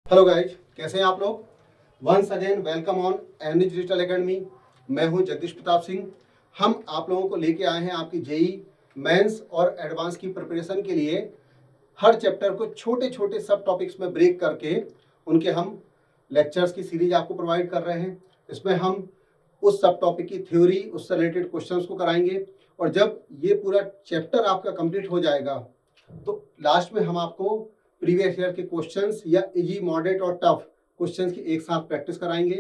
Hello guys, कैसे हैं आप लोग। Once again welcome on enrich digital academy. मैं हूं जगदीश प्रताप सिंह। हम आप लोगों को लेके आए हैं आपकी जेई मेंस और एडवांस की प्रिपरेशन के लिए हर चैप्टर को छोटे छोटे सब टॉपिक्स में ब्रेक करके उनके हम लेक्चर्स की सीरीज आपको प्रोवाइड कर रहे हैं। इसमें हम उस सब टॉपिक की थ्योरी, उससे रिलेटेड क्वेश्चंस को कराएंगे और जब ये पूरा चैप्टर आपका कंप्लीट हो जाएगा तो लास्ट में हम आपको प्रीवियस ईयर के क्वेश्चंस या इजी, मॉडरेट और टफ क्वेश्चंस की एक साथ प्रैक्टिस कराएंगे।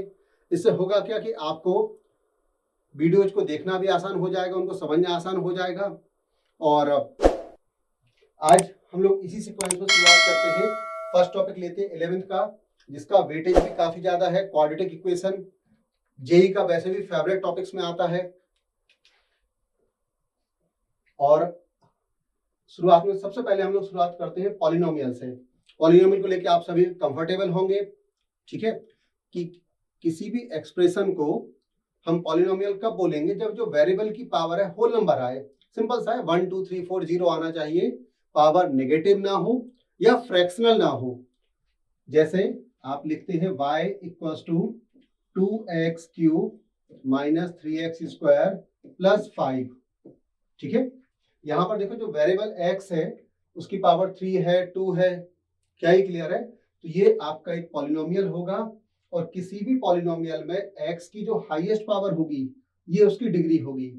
इससे होगा क्या कि आपको वीडियोज को देखना भी आसान हो जाएगा, उनको समझना आसान हो जाएगा। और आज हम लोग इसी सीक्वेंस में शुरुआत करते हैं। फर्स्ट टॉपिक लेते हैं 11th का, जिसका वेटेज भी काफी ज्यादा है, क्वाड्रेटिक इक्वेशन। जेई का वैसे भी फेवरेट टॉपिक्स में आता है। और शुरुआत में सबसे पहले हम लोग शुरुआत करते हैं पॉलिनोमियल से। पॉलिनोमियल को लेके आप सभी कंफर्टेबल होंगे, ठीक है, कि किसी भी एक्सप्रेशन को हम पॉलिनोमियल कब बोलेंगे, जब जो वेरिएबल की पावर है होल नंबर आए। सिंपल सा है, 1 2 3 4 0 आना चाहिए, पावर नेगेटिव ना हो या फ्रैक्शनल ना हो। जैसे आप लिखते हैं y equals to 2x cube minus 3x square plus 5, ठीक है। यहाँ पर देखो जो वेरिएबल x है उसकी पावर 3 है, 2 है, क्या ही क्लियर है। तो ये आपका एक पॉलिनोमियल होगा और किसी भी पॉलिनोमियल में x की जो हाईएस्ट पावर होगी ये उसकी डिग्री होगी।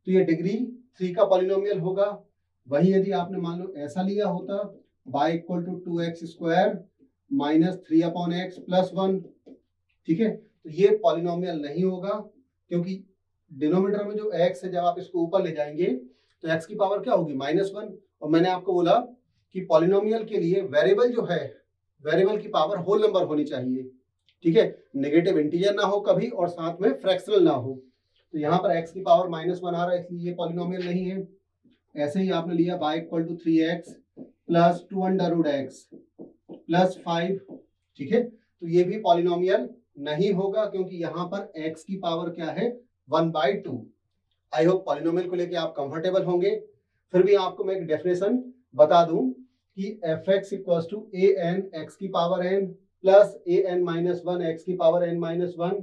तो ये डिग्री 3 का पॉलिनोमियल होगा। वही यदि आपने मान लो ऐसा लिया होता y equal to 2x square minus 3 upon x plus 1, ठीक है, तो ये पॉलिनोमियल नहीं होगा, क्योंकि डिनोमिनेटर में जो x है जब आप इसको ऊपर ले जाएंगे तो x की पावर क्या होगी, -1। और मैंने आपको बोला कि पॉलिनोमियल के लिए वेरिएबल जो है, वेरिएबल की पावर होल नंबर होनी चाहिए, ठीक है, नेगेटिव इंटीजर ना हो कभी और साथ में फ्रैक्शनल ना हो। तो यहाँ पर x की पावर -1 आ रहा है, इसलिए ये पॉलिनोमियल नहीं है। ऐसे ही आपने लिया y equal to 3x plus 2 under root x plus 5, ठीक है, तो ये भी पॉलिनोमियल नहीं होगा, क्योंकि यहाँ पर x की पावर क्या है, 1/2। आई होप पॉलिनोमियल को लेके आप कंफर्टेबल होंगे। फिर भी आपको मैं एक डेफिनेशन बता दूं कि fx equals to an x की power n plus an minus 1 x की power n minus 1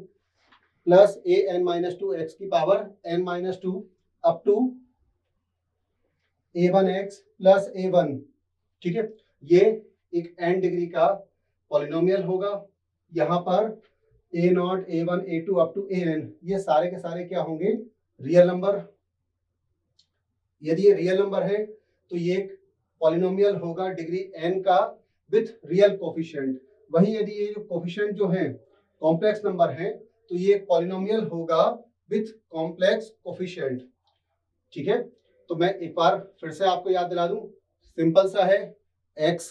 plus an minus 2 x की power n minus 2 up to a1 x plus a1, ठीक है। ये एक n डिग्री का पॉलिनोमियल होगा। यहाँ पर a0, a1, a2 up to an, ये सारे के सारे क्या होंगे, रियल नंबर। यदि ये रियल नंबर है तो ये एक पॉलिनोमियल होगा डिग्री n का विथ रियल कोफिशिएंट। वहीं यदि ये जो कोफिशिएंट जो है कॉम्प्लेक्स नंबर है तो ये एक पॉलिनोमियल होगा विथ कॉम्प्लेक्स कोफिशिएंट, ठीक है। तो मैं एक बार फिर से आपको याद दिला दूं, सिंपल सा है, x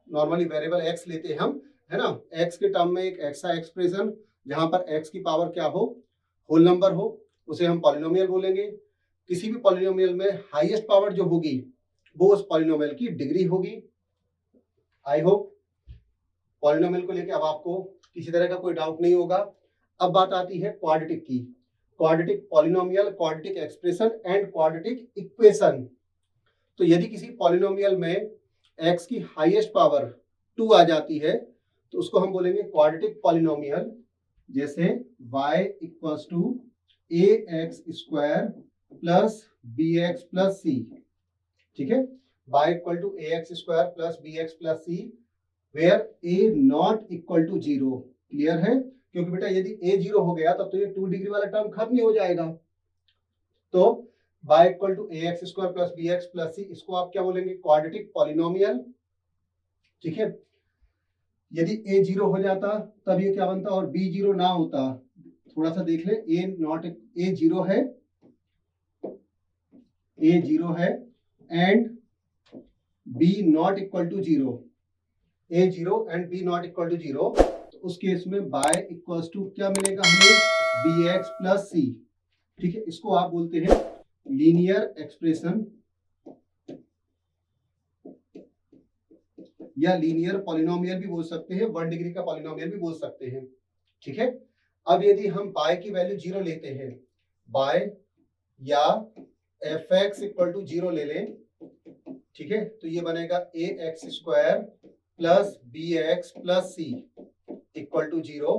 नॉर्मली वेरिएबल x लेते हैं हम, है ना। x के टर्म में एक ऐसा एक्सप्रेशन जहां पर x की पावर क्या हो, होल नंबर हो, उसे हम पॉलिनोमियल बोलेंगे। किसी भी पॉलिनोमियल में हाईएस्ट पावर जो होगी वो उस पॉलिनोमियल की डिग्री होगी। आई होप पॉलिनोमियल को लेकर अब आपको किसी तरह का कोई डाउट नहीं होगा। अब बात आती है क्वाड्रेटिक की। Quadratic polynomial, quadratic expression and quadratic equation. तो यदि किसी पॉलिनोमियल में x की हाईएस्ट पावर 2 आ जाती है तो उसको हम बोलेंगे क्वाड्रेटिक पॉलिनोमियल। जैसे y equals to ax square plus bx plus c, ठीक है, y equal to ax square plus bx plus c where a not equal to 0। Clear है, क्योंकि बेटा यदि a 0 हो गया तब तो ये 2 डिग्री वाला टर्म खत्म ही हो जाएगा। तो y equal to ax square plus bx plus c, इसको आप क्या बोलेंगे, क्वाड्रेटिक पॉलिनोमियल, ठीक है। यदि a 0 हो जाता तब ये क्या बनता और b 0 ना होता, थोड़ा सा देख ले, a 0 है, a 0 है and b not equal to 0, a 0 and b not equal to 0, तो उस केस में y इक्वल्स टू क्या मिलेगा हमें, bx प्लस c, ठीक है। इसको आप बोलते हैं लीनियर एक्सप्रेशन या लीनियर पॉलिनोमियल भी बोल सकते हैं, 1 डिग्री का पॉलिनोमियल भी बोल सकते हैं, ठीक है। अब यदि हम y की वैल्यू 0 लेते हैं, y या fx इक्वल टू 0 ले लें, ठीक है, तो ये बनेगा ax square plus bx plus c, equal to 0,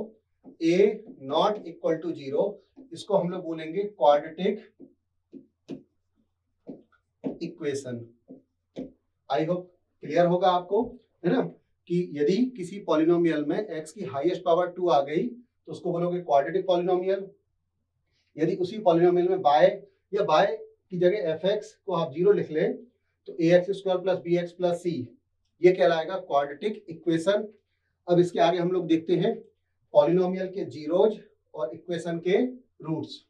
a not equal to 0, इसको हम लोग बोलेंगे quadratic equation. I hope clear होगा आपको, है ना, कि यदि किसी पॉलिनोमियल में x की हाईएस्ट पावर 2 आ गई तो उसको बोलोगे क्वाड्रेटिक पॉलिनोमियल। यदि उसी पॉलिनोमियल में y या y की जगह fx को आप 0 लिख लें तो ax² plus bx plus c, ये कहलाएगा क्वाड्रेटिक इक्वेशन। अब इसके आगे हम लोग देखते हैं पॉलिनोमियल के जीरोज और इक्वेशन के रूट्स।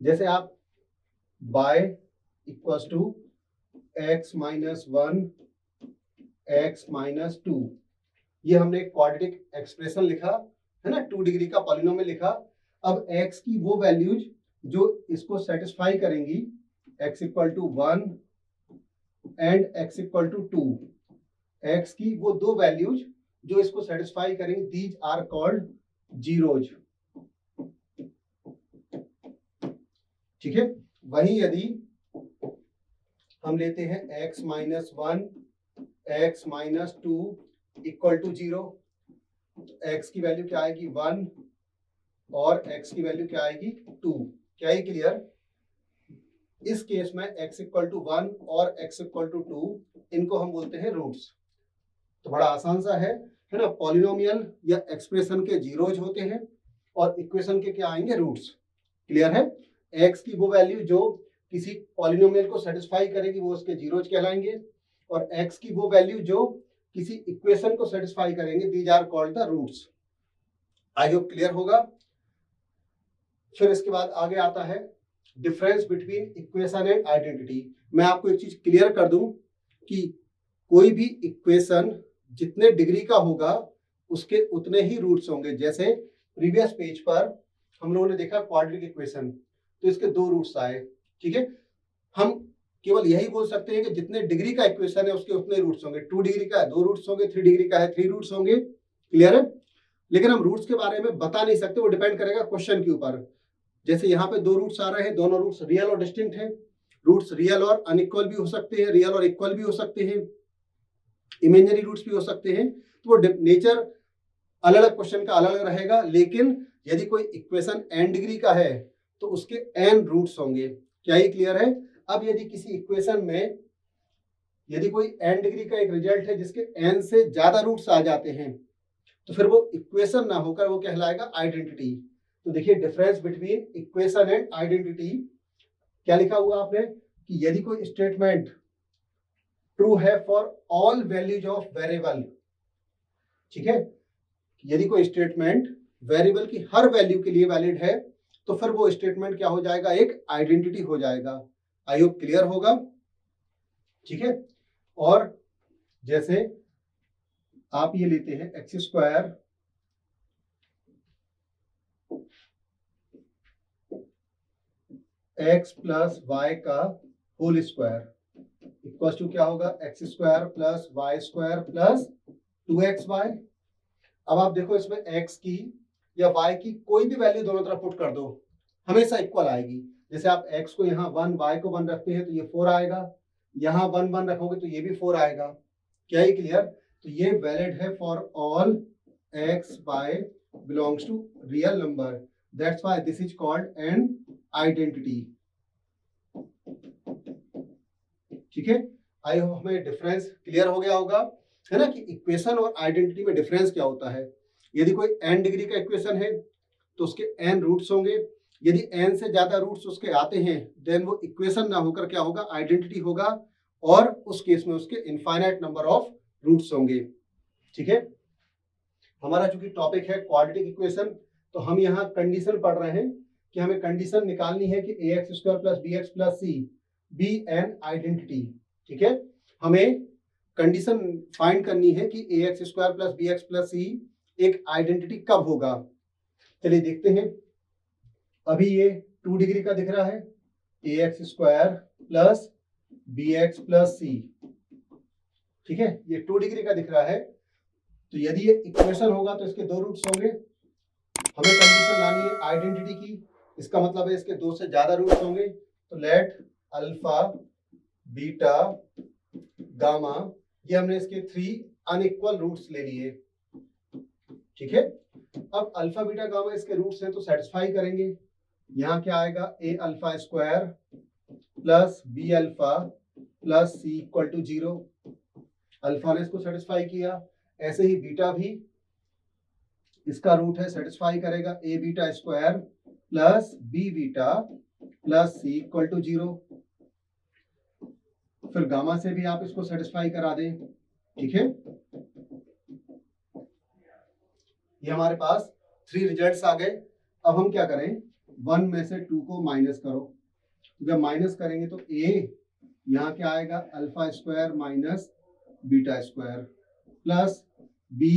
जैसे आप y equals to x minus 1 x minus 2, ये हमने क्वाड्रेटिक एक्सप्रेशन लिखा, है ना, 2 डिग्री का पॉलिनोमियल लिखा। अब x की वो वैल्यूज जो इसको सेटिस्फाई करेंगी, x equal to 1 and x equal to 2, x की वो दो वैल्यूज जो इसको सेटिस्फाई करेंगे, दीज आर कॉल्ड जीरोज। ठीक है, वहीं यदि हम लेते हैं x minus 1 x minus 2 equal to 0, x की वैल्यू क्या आएगी 1 और x की वैल्यू क्या आएगी 2। क्या ये क्लियर? इस केस में x इक्वल टू 1 और x इक्वल टू 2, इनको हम बोलते हैं रूट्स। तो बड़ा आसान सा है ना, पॉलिनोमियल या एक्सप्रेशन के जीरोज होते हैं और इक्वेशन के क्या आएंगे रूट्स। क्लियर है? x की वो वैल्यू जो किसी पॉलिनोमियल को सेटिस्फाई करेगी वो उसके जीरोज कहलाएंगे, और x की वो वैल्यू जो किसी इक्वेशन को सेटिस्फाई करेंगे, these are called the roots. I hope clear होगा। फिर इसके बाद आगे आता है difference between equation and identity. मैं आपको एक चीज क्लियर कर दूं कि कोई भी इक्वेशन जितने डिग्री का होगा उसके उतने ही रूट्स होंगे। जैसे प्रीवियस पेज पर हम लोगों ने देखा क्वाड्रेटिक इक्वेशन, तो इसके 2 रूट्स आए। ठीक है, हम केवल यही बोल सकते हैं कि जितने डिग्री का इक्वेशन है उसके उतने रूट्स होंगे। 2 डिग्री का है 2 रूट्स होंगे, 3 डिग्री का है 3 रूट्स होंगे। क्लियर है? लेकिन हम रूट्स के बारे में बता नहीं सकते, वो डिपेंड करेगा क्वेश्चन के ऊपर। जैसे यहाँ पे 2 रूट्स आ रहे हैं, दोनों रूट्स रियल और डिस्टिंक्ट हैं। रूट्स रियल और अनइक्वल भी हो सकते हैं, रियल और इक्वल भी हो सकते हैं, इमेजिनरी रूट्स भी हो सकते हैं। तो वो नेचर अलग अलग क्वेश्चन का अलग अलग रहेगा। लेकिन यदि कोई इक्वेशन n डिग्री का है तो उसके n रूट्स होंगे। क्या ये क्लियर है? अब यदि किसी इक्वेशन में यदि कोई n डिग्री का एक रिजल्ट है जिसके n से ज्यादा रूट्स आ जाते हैं, तो फिर वो इक्वेशन ना होकर वो कहलाएगा आइडेंटिटी। तो देखिए difference between equation and identity क्या लिखा हुआ आपने, कि यदि कोई स्टेटमेंट ट्रू है for all values of variable. ठीक है, यदि कोई स्टेटमेंट वेरिएबल की हर वैल्यू के लिए वैलिड है तो फिर वो स्टेटमेंट क्या हो जाएगा, एक आइडेंटिटी हो जाएगा। आई होप क्लियर होगा। ठीक है, और जैसे आप ये लेते हैं x² x प्लस वाई का होल स्क्वायर इक्वल टू क्या होगा, x² plus y² plus 2xy। अब आप देखो इसमें x की या y की कोई भी वैल्यू दोनों तरफ पुट कर दो, हमेशा इक्वल आएगी। जैसे आप x को यहाँ 1, y को 1 रखते हैं तो ये 4 आएगा, यहाँ 1 1 रखोगे तो ये भी 4 आएगा। क्या ये क्लियर? तो ये वैलिड है for all x y belongs to real number, that's why this is called an identity. ठीक है, आई होप हमें डिफरेंस क्लियर हो गया होगा, है ना, कि इक्वेशन और आइडेंटिटी में डिफरेंस क्या होता है। यदि कोई n डिग्री का इक्वेशन है तो उसके n रूट्स होंगे। यदि n से ज्यादा रूट्स उसके आते हैं देन वो इक्वेशन ना होकर क्या होगा, आइडेंटिटी होगा, और उस केस में उसके इनफाइनाइट नंबर ऑफ रूट्स होंगे। ठीक है, हमारा चूंकि टॉपिक है क्वाड्रेटिक इक्वेशन, तो हम यहाँ कंडीशन पढ़ रहे हैं कि हमें कंडीशन निकालनी है कि ax² plus bx plus c be an identity. ठीक है, हमें कंडीशन फाइंड करनी है कि ax² plus bx plus c एक आइडेंटिटी कब होगा। चलिए देखते हैं। अभी ये 2 डिग्री का दिख रहा है, ax² plus bx plus c। ठीक है, ये 2 डिग्री का दिख रहा है, तो यदि ये इक्वेशन होगा तो इसके 2 रूट्स होंगे। हमें कंडीशन लानी है आइडेंटिटी की, इसका मतलब है इसके 2 से ज्यादा रूट्स होंगे। तो लेट अल्फा बीटा गामा, ये हमने इसके 3 अनइक्वल रूट्स ले लिए। ठीक है। अब अल्फा बीटा गामा इसके रूट्स हैं तो सेटिस्फाई करेंगे। यहाँ क्या आएगा, a alpha square plus b alpha plus c equal to 0। Alpha ने इसको सेटिस्फाई किया, ऐसे ही बीटा भी इसका रूट है, सेटिस्फाई करेगा a beta square plus b beta plus c equal to 0। फिर गामा से भी आप इसको सेटिस्फाई करा दें, ठीक है। ये हमारे पास 3 रिजल्ट्स आ गए। अब हम क्या करें, 1 में से 2 को माइनस करो। जब माइनस करेंगे तो ए यहाँ क्या आएगा, alpha square minus beta square plus b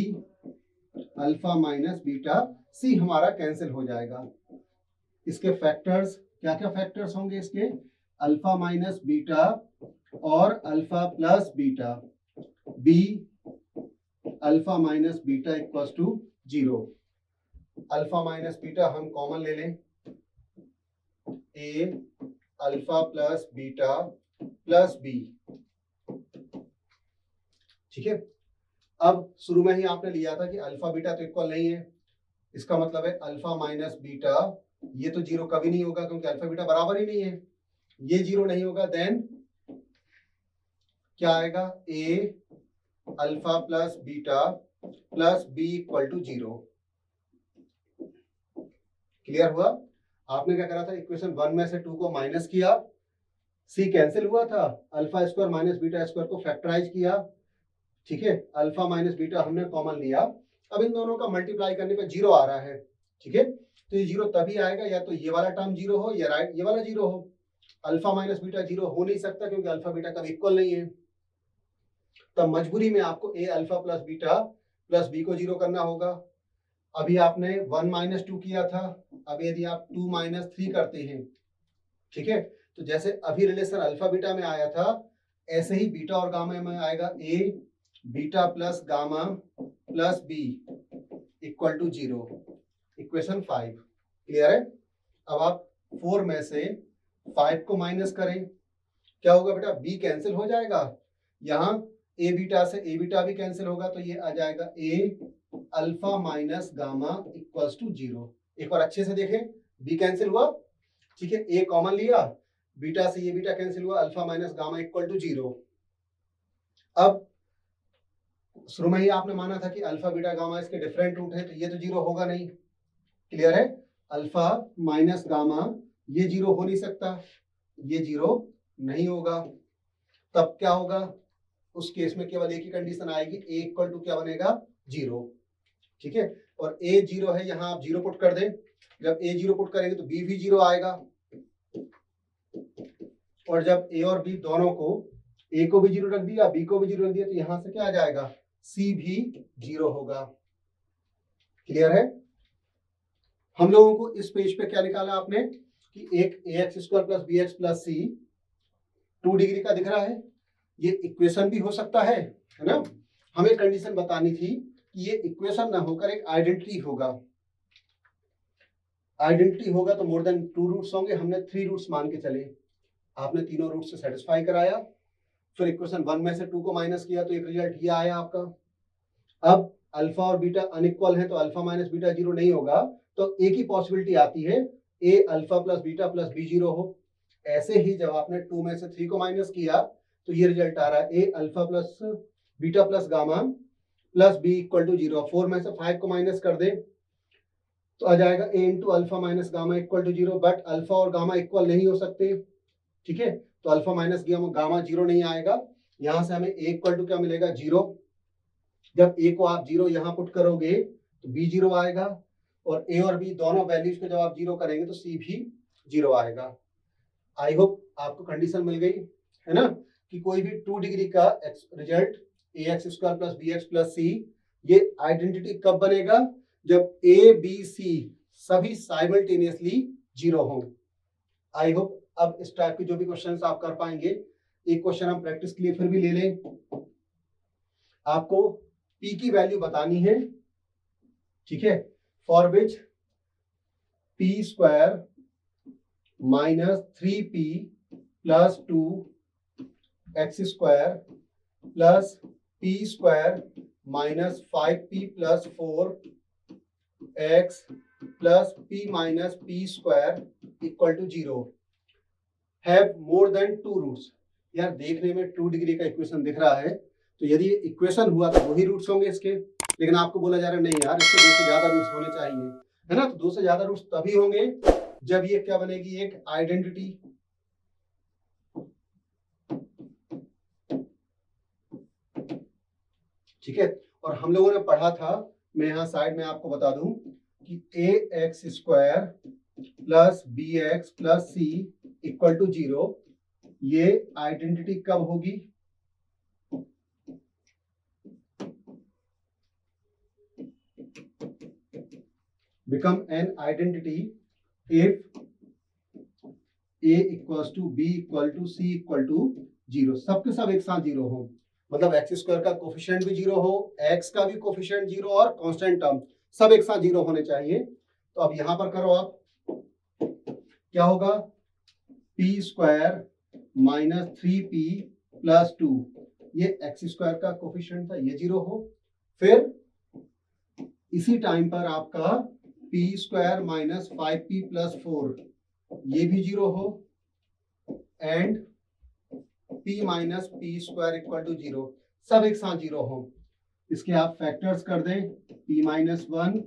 alpha minus beta, c हमारा कैंसिल हो जाएगा। इसके फैक्टर्स क्या क्या फैक्टर्स होंगे इसके, अल्फा माइनस बीटा और alpha plus beta, b alpha minus beta equal to 0। Alpha minus beta हम कॉमन ले लें, a alpha plus beta plus b, ठीक है। अब शुरू में ही आपने लिया था कि अल्फा बीटा तो इक्वल नहीं है, इसका मतलब है अल्फा माइनस बीटा, ये तो 0 कभी नहीं होगा क्योंकि अल्फा बीटा बराबर ही नहीं है, ये 0 नहीं होगा। देन क्या आएगा, a alpha plus beta plus b equal to 0। Clear हुआ। आपने क्या करा था, इक्वेशन 1 में से 2 को माइनस किया, सी कैंसिल हुआ था, alpha square minus beta square को फैक्टराइज किया, ठीक है। अल्फा माइनस बीटा हमने कॉमन लिया, अब इन दोनों का मल्टीप्लाई करने पे 0 आ रहा है, ठीक है। तो ये 0 तभी आएगा या तो ये वाला टर्म 0 हो या राइट ये वाला 0 हो। अल्फा माइनस बीटा 0 हो नहीं सकता क्योंकि अल्फा बीटा कभी इक्वल नहीं है, तब मजबूरी में आपको a alpha plus beta plus b को 0 करना होगा। अभी आपने 1 माइनस 2 किया था, अब यदि आप 2 माइनस 3 करते हैं, ठीक है, तो जैसे अभी रिलेशन अल्फा बीटा में आया था ऐसे ही बीटा और गामा में आएगा, a beta plus gamma plus b equal to 0, equation 5। Clear है। अब आप 4 में से 5 को माइनस करें, क्या होगा बेटा, बी कैंसिल हो जाएगा, यहाँ ए बीटा से ए बीटा भी कैंसिल होगा, तो ये आ जाएगा a alpha minus gamma equals to 0। एक बार अच्छे से देखें, बी कैंसिल हुआ, ठीक है, ए कॉमन लिया, बीटा से ये बीटा कैंसिल हुआ, alpha minus gamma equal to 0। अब शुरू में ही आपने माना था कि अल्फा बीटा गामा इसके डिफरेंट रूट है, तो ये तो 0 होगा नहीं। क्लियर है। अल्फा माइनस गामा ये 0 हो नहीं सकता, ये 0 नहीं होगा, तब क्या होगा, उस केस में केवल एक ही कंडीशन आएगी, ए इक्वल टू क्या बनेगा, 0, ठीक है। और ए 0 है, यहां आप 0 पुट कर दें, जब ए 0 पुट करेंगे तो बी भी 0 आएगा, और जब ए और बी दोनों को, ए को भी 0 रख दिया, बी को भी 0 रख दिया, तो यहां से क्या आ जाएगा, सी भी 0 होगा। क्लियर है। हम लोगों को इस पेज पे क्या निकाला आपने कि एक ax square plus bx plus c 2 degree का दिख रहा है, ये इक्वेशन भी हो सकता है ना। हमें कंडीशन बतानी थी कि ये इक्वेशन ना होकर एक आइडेंटिटी होगा, आइडेंटिटी होगा तो मोर देन 2 रूट्स होंगे, हमने 3 रूट्स मान के चले, आपने तीनों रूट से सेटिस्फाई कराया, फिर इक्वेशन 1 में से 2 को माइनस किया तो एक रिजल्ट ये आया आपका। अब अल्फा और बीटा अनइक्वल है तो अल्फा माइनस बीटा 0 नहीं होगा, तो एक ही पॉसिबिलिटी आती है, a alpha plus beta plus b 0 हो। ऐसे ही जब आपने 2 में से 3 को माइनस किया तो ये रिजल्ट आ रहा है, a alpha plus beta plus gamma plus b equal to 0। 4 में से 5 को माइनस कर दे तो आ जाएगा a into alpha minus gamma equal to 0, but alpha और गामा इक्वल नहीं हो सकते, ठीक है, तो अल्फा माइनस गामा 0 नहीं आएगा, यहां से हमें ए इक्वल टू क्या मिलेगा, 0। जब ए को आप 0 यहाँ पुट करोगे तो बी 0 आएगा, और ए और बी दोनों वैल्यूज को जब आप 0 करेंगे तो सी भी 0 आएगा। आई होप आपको कंडीशन मिल गई है ना, कि कोई भी 2 डिग्री का result a x square plus b x plus c, ये आइडेंटिटी कब बनेगा, जब ए बी सी सभी साइमल्टेनियसली 0 हो। आई होप अब इस टाइप के जो भी क्वेश्चंस आप कर पाएंगे। एक क्वेश्चन हम प्रैक्टिस के लिए फिर भी ले लें, आपको P की वैल्यू बतानी है, ठीक है, for which P square minus 3P plus 2 x square plus P square minus 5P plus 4 x plus p minus p square equal to 0 have more than 2 roots. यार देखने में 2 डिग्री का इक्वेशन दिख रहा है, तो यदि ये इक्वेशन हुआ तो वही रूट्स होंगे इसके, लेकिन आपको बोला जा रहा है नहीं यार इसके 2 से ज्यादा रूट्स होने चाहिए, है ना। तो 2 से ज्यादा रूट्स तभी होंगे जब ये क्या बनेगी, एक आइडेंटिटी। ठीक है, और हम लोगों ने पढ़ा था, मैं यहाँ साइड में आपको बता दूं कि a x square plus b x plus c equal to 0, ये आइडेंटिटी कब होगी, become an identity if a equals to b equal to c equal to 0। सबके सब एक साथ 0 हो, मतलब एक्स स्क्वायर का कोफिशिएंट भी 0 हो, एक्स का भी कोफिशिएंट 0 और कांस्टेंट टर्म सब एक साथ 0 होने चाहिए। तो अब यहां पर करो आप, क्या होगा, P square minus 3p plus 2, ये एक्स स्क्वायर का कोफिशिएंट था, ये 0 हो। फिर इसी टाइम पर आपका P square minus 5p plus 4, ये भी 0 हो, and p minus p square equal to 0, सब एक साथ 0 हो। इसके आप फैक्टर्स कर दें, p minus 1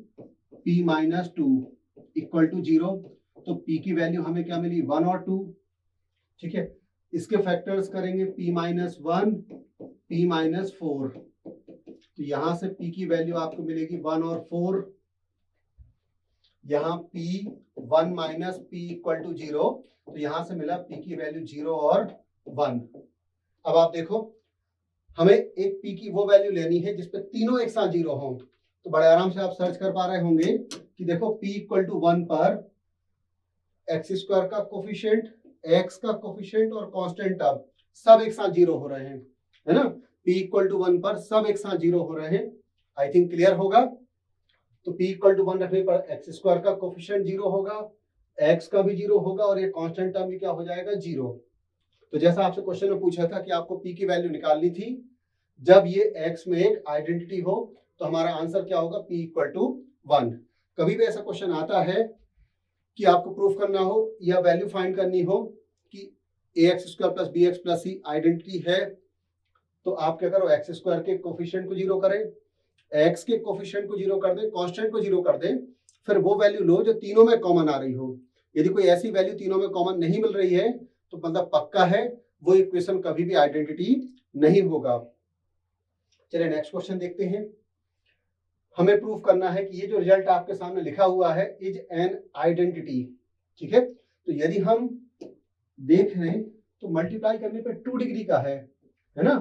p minus 2 equal to 0, तो p की वैल्यू हमें क्या मिली, 1 और 2। ठीक है, इसके फैक्टर्स करेंगे p माइनस 1 p माइनस 4, तो यहां से p की वैल्यू आपको मिलेगी 1 और 4, यहाँ p 1 minus p equal to 0, तो यहां से मिला p की वैल्यू 0 और 1। अब आप देखो, हमें एक p की वो वैल्यू लेनी है जिसपे तीनों एक साथ 0 हो, तो बड़े आराम से आप सर्च कर पा रहे होंगे कि देखो p इक्वल टू 1 पर एक्स स्क्वायर का कोफिशिएंट, एक्स का कोफिशिएंट और कांस्टेंट टर्म सब एक साथ 0 हो रहे हैं, है ना। p इक्वल टू 1 पर सब एक साथ 0 हो रहे हैं, आई थिंक क्लियर होगा। तो p इक्वल टू 1 रखने पर एक्स स्क्वायर का कोफिशिएंट 0 होगा, x का भी 0 होगा और ये कांस्टेंट टर्म भी क्या हो जाएगा, 0। तो जैसा आपसे क्वेश्चन में पूछा था कि आपको p की वैल्यू निकालनी थी जब ये x में एक आइडेंटिटी हो, तो हमारा आंसर क्या होगा, p इक्वल टू 1। कभी भी ऐसा क्वेश्चन आता है कि आपको प्रूफ करना हो या वैल्यू फाइंड करनी हो कि ax square plus b x plus c identity है, तो आप क्या करो, एक्स स्क्वायर के कोफिशिएंट को 0 करें, x के कोफिशिएंट को 0 कर दें, कांस्टेंट को 0 कर दें, फिर वो वैल्यू लो जो तीनों में कॉमन आ रही हो। यदि कोई ऐसी वैल्यू तीनों में कॉमन नहीं मिल रही है तो मतलब पक्का है वो इक्वेशन कभी भी आइडेंटिटी नहीं होगा। चलिए नेक्स्ट क्वेश्चन देखते हैं। हमें प्रूफ करना है कि ये जो रिजल्ट आपके सामने लिखा हुआ है इज एन आइडेंटिटी। ठीक है, तो यदि हम देख रहे हैं तो मल्टीप्लाई करने पे 2 डिग्री का है ना।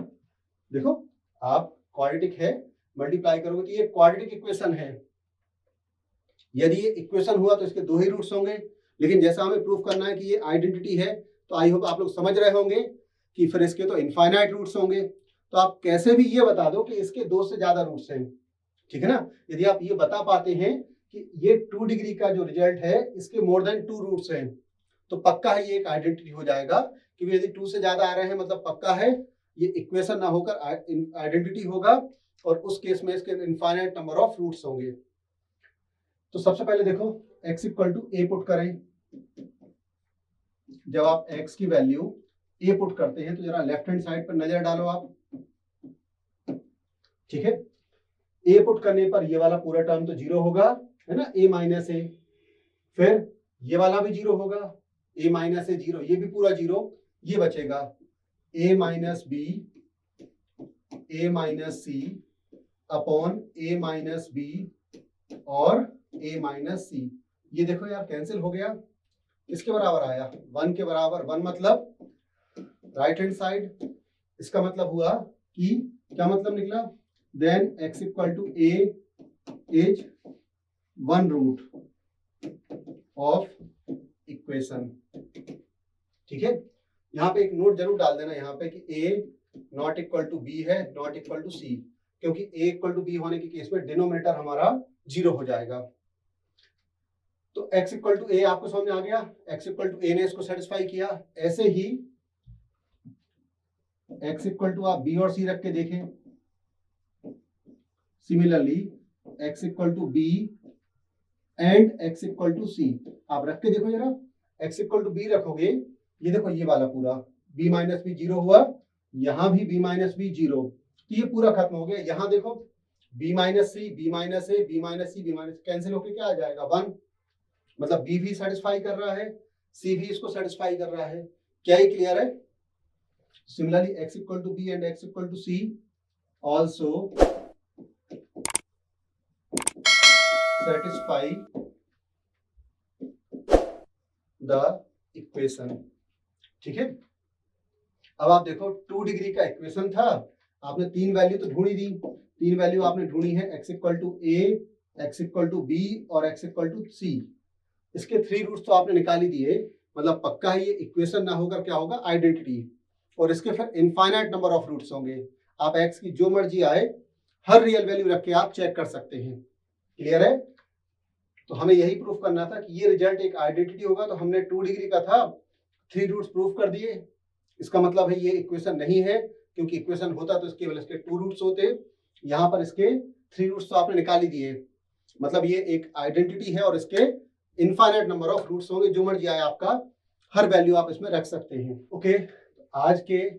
देखो आप क्वाड्रेटिक है, मल्टीप्लाई करोगे तो ये क्वाड्रेटिक इक्वेशन है, यदि ये इक्वेशन हुआ तो इसके 2 ही रूट्स होंगे, लेकिन जैसा हमें प्रूफ करना है कि ये आइडेंटिटी है, तो आई होप आप लोग समझ रहे होंगे कि फिर इसके तो इनफाइनाइट रूट्स होंगे। तो आप कैसे भी ये बता दो कि इसके 2 से ज्यादा रूट्स हैं, ठीक है ना। यदि आप ये बता पाते हैं कि ये 2 डिग्री का जो रिजल्ट है इसके मोर देन 2 रूट्स हैं, तो पक्का है ये एक आइडेंटिटी हो जाएगा। क्योंकि यदि 2 से ज्यादा आ रहे हैं मतलब पक्का है ये इक्वेशन ना होकर आइडेंटिटी होगा, और उस केस में इसके इनफाइनाइट नंबर ऑफ रूट्स होंगे। तो सबसे पहले देखो x equal to a put करें। जब आप x की वैल्यू a पुट करते हैं तो जरा लेफ्ट हैंड साइड पर नजर डालो आप, ठीक है। a पुट करने पर ये वाला पूरा टर्म तो 0 होगा, है ना, a माइनस ए, फिर ये वाला भी 0 होगा, a माइनस ए 0, ये भी पूरा 0, ये बचेगा a minus b, a minus c upon a minus b और a माइनस सी। ये देखो यार कैंसिल हो गया, किसके बराबर आया, 1 के बराबर। 1 मतलब राइट हैंड साइड, इसका मतलब हुआ कि क्या मतलब निकला, then x equal to a is 1 root of equation. ठीक है, यहाँ पे एक नोट जरूर डाल देना यहाँ पे कि a not equal to b है, नॉट इक्वल टू c, क्योंकि a इक्वल टू b होने के केस में डिनोमिनेटर हमारा 0 हो जाएगा। तो x इक्वल टू a आपको समझ में आ गया, x इक्वल टू a ने इसको सेटिस्फाई किया। ऐसे ही x इक्वल टू आप b और c रख के देखें, similarly x equal to b and x equal to c. आप रख के देखो जरा, एक्स इक्वल टू बी रखोगे, ये देखो ये वाला पूरा बी माइनस बी जीरो हुआ, यहाँ भी बी माइनस बी जीरो, तो ये पूरा खत्म हो गया। यहाँ देखो बी माइनस सी, बी माइनस ए, बी माइनस सी, बी माइनस कैंसिल होके क्या आ जाएगा 1, मतलब बी भी सेटिस्फाई कर रहा है, सी भी इसको सेटिस्फाई कर रहा है। क्या ये क्लियर है? Similarly x equal to b and x equal to c also satisfy the equation। ठीक है, अब आप देखो 2 डिग्री का इक्वेशन था, आपने 3 वैल्यू तो ढूंढी दी, 3 वैल्यू आपने ढूंढी है x equal to a, x equal to b और x इक्वल टू सी। इसके 3 रूट्स तो आपने निकाल ही दिए, मतलब पक्का है ये इक्वेशन ना होकर क्या होगा आइडेंटिटी, और इसके फिर इनफाइनाइट नंबर ऑफ रूट्स होंगे। आप x की जो मर्जी आए हर रियल वैल्यू रख के आप चेक कर सकते हैं। क्लियर है? तो हमें यही प्रूफ करना था कि ये रिजल्ट एक आइडेंटिटी होगा, तो हमने 2 डिग्री का था 3 रूट्स प्रूफ कर दिए। इसका मतलब है ये इक्वेशन नहीं है, क्योंकि इक्वेशन होता तो केवल इसके 2 रूट्स होते, यहाँ पर इसके 3 रूट्स तो आपने निकाल ही दिए, मतलब ये एक आइडेंटिटी है और इसके इनफाइनाइट नंबर ऑफ रूट्स होंगे, जो मर्जी आए आपका हर वैल्यू आप इसमें रख सकते हैं। ओके, आज के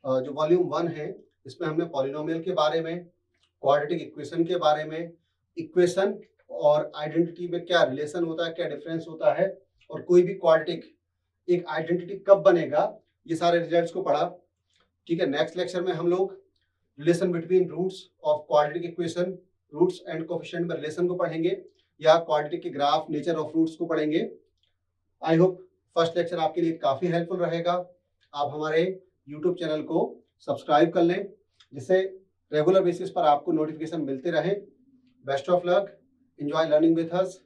जो वॉल्यूम 1 है इसमें हमने पॉलिनोमियल के बारे में, क्वाड्रेटिक इक्वेशन के बारे में, इक्वेशन और आइडेंटिटी में क्या रिलेशन होता है, क्या डिफरेंस होता है, और कोई भी क्वाड्रेटिक एक आइडेंटिटी कब बनेगा, ये सारे रिजल्ट्स को पढ़ा। ठीक है, नेक्स्ट लेक्चर में हम लोग relation between roots of quadratic equation, roots and coefficient में रिलेशन को पढ़ेंगे, या क्वाड्रेटिक के ग्राफ, नेचर ऑफ रूट्स को पढ़ेंगे। आई होप फर्स्ट लेक्चर आपके लिए काफी हेल्पफुल रहेगा। आप हमारे यूट्यूब चैनल को सब्सक्राइब कर लें, जिससे रेगुलर बेसिस पर आपको नोटिफिकेशन मिलते रहे। Best of luck, enjoy learning with us.